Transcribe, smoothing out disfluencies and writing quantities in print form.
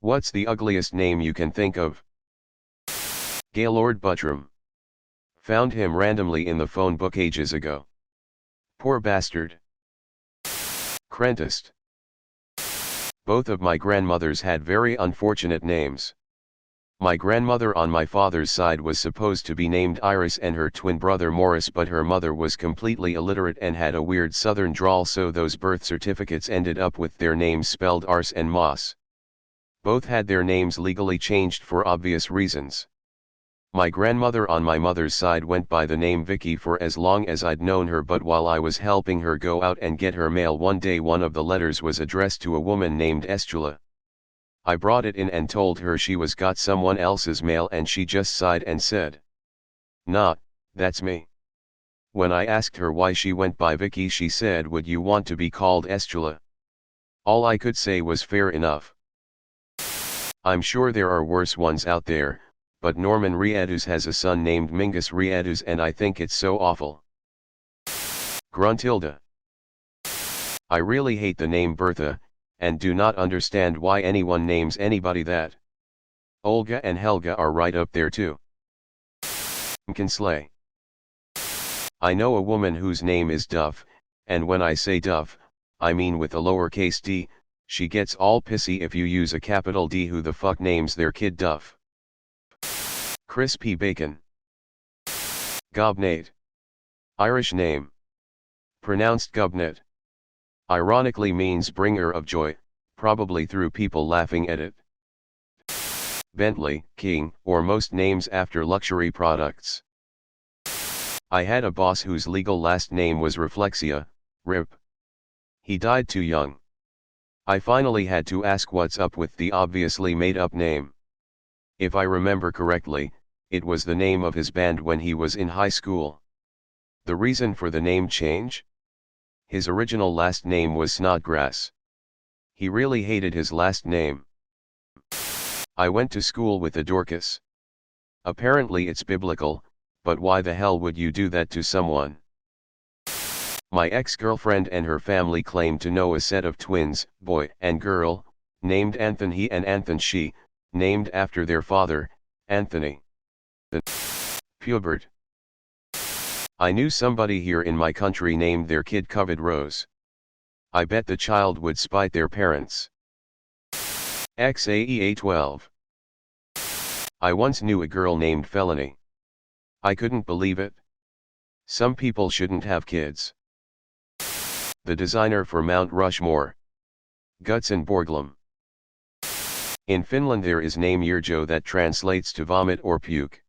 What's the ugliest name you can think of? Gaylord Buttram. Found him randomly in the phone book ages ago. Poor bastard. Crentist. Both of my grandmothers had very unfortunate names. My grandmother on my father's side was supposed to be named Iris and her twin brother Morris, but her mother was completely illiterate and had a weird southern drawl, so those birth certificates ended up with their names spelled Ars and Moss. Both had their names legally changed for obvious reasons. My grandmother on my mother's side went by the name Vicky for as long as I'd known her, but while I was helping her go out and get her mail one day, one of the letters was addressed to a woman named Estula. I brought it in and told her she was got someone else's mail, and she just sighed and said, "Nah, that's me." When I asked her why she went by Vicky, she said, "Would you want to be called Estula?" All I could say was fair enough. I'm sure there are worse ones out there, but Norman Reedus has a son named Mingus Reedus, and I think it's so awful. Gruntilda. I really hate the name Bertha, and do not understand why anyone names anybody that. Olga and Helga are right up there too. Kinsley. I know a woman whose name is Duff, and when I say Duff, I mean with a lowercase d. She gets all pissy if you use a capital D. Who the fuck names their kid Duff? Crispy Bacon. Gobnate. Irish name. Pronounced Gubnet. Ironically means bringer of joy, probably through people laughing at it. Bentley, King, or most names after luxury products. I had a boss whose legal last name was Reflexia, RIP. He died too young. I finally had to ask what's up with the obviously made-up name. If I remember correctly, it was the name of his band when he was in high school. The reason for the name change? His original last name was Snodgrass. He really hated his last name. I went to school with a Dorcas. Apparently it's biblical, but why the hell would you do that to someone? My ex-girlfriend and her family claimed to know a set of twins, boy and girl, named Anthony he and Anthony she, named after their father, Anthony. Pubert. I knew somebody here in my country named their kid Covered Rose. I bet the child would spite their parents. XAEA12. I once knew a girl named Felony. I couldn't believe it. Some people shouldn't have kids. The designer for Mount Rushmore. Gutzon Borglum. In Finland there is name Yrjö that translates to vomit or puke.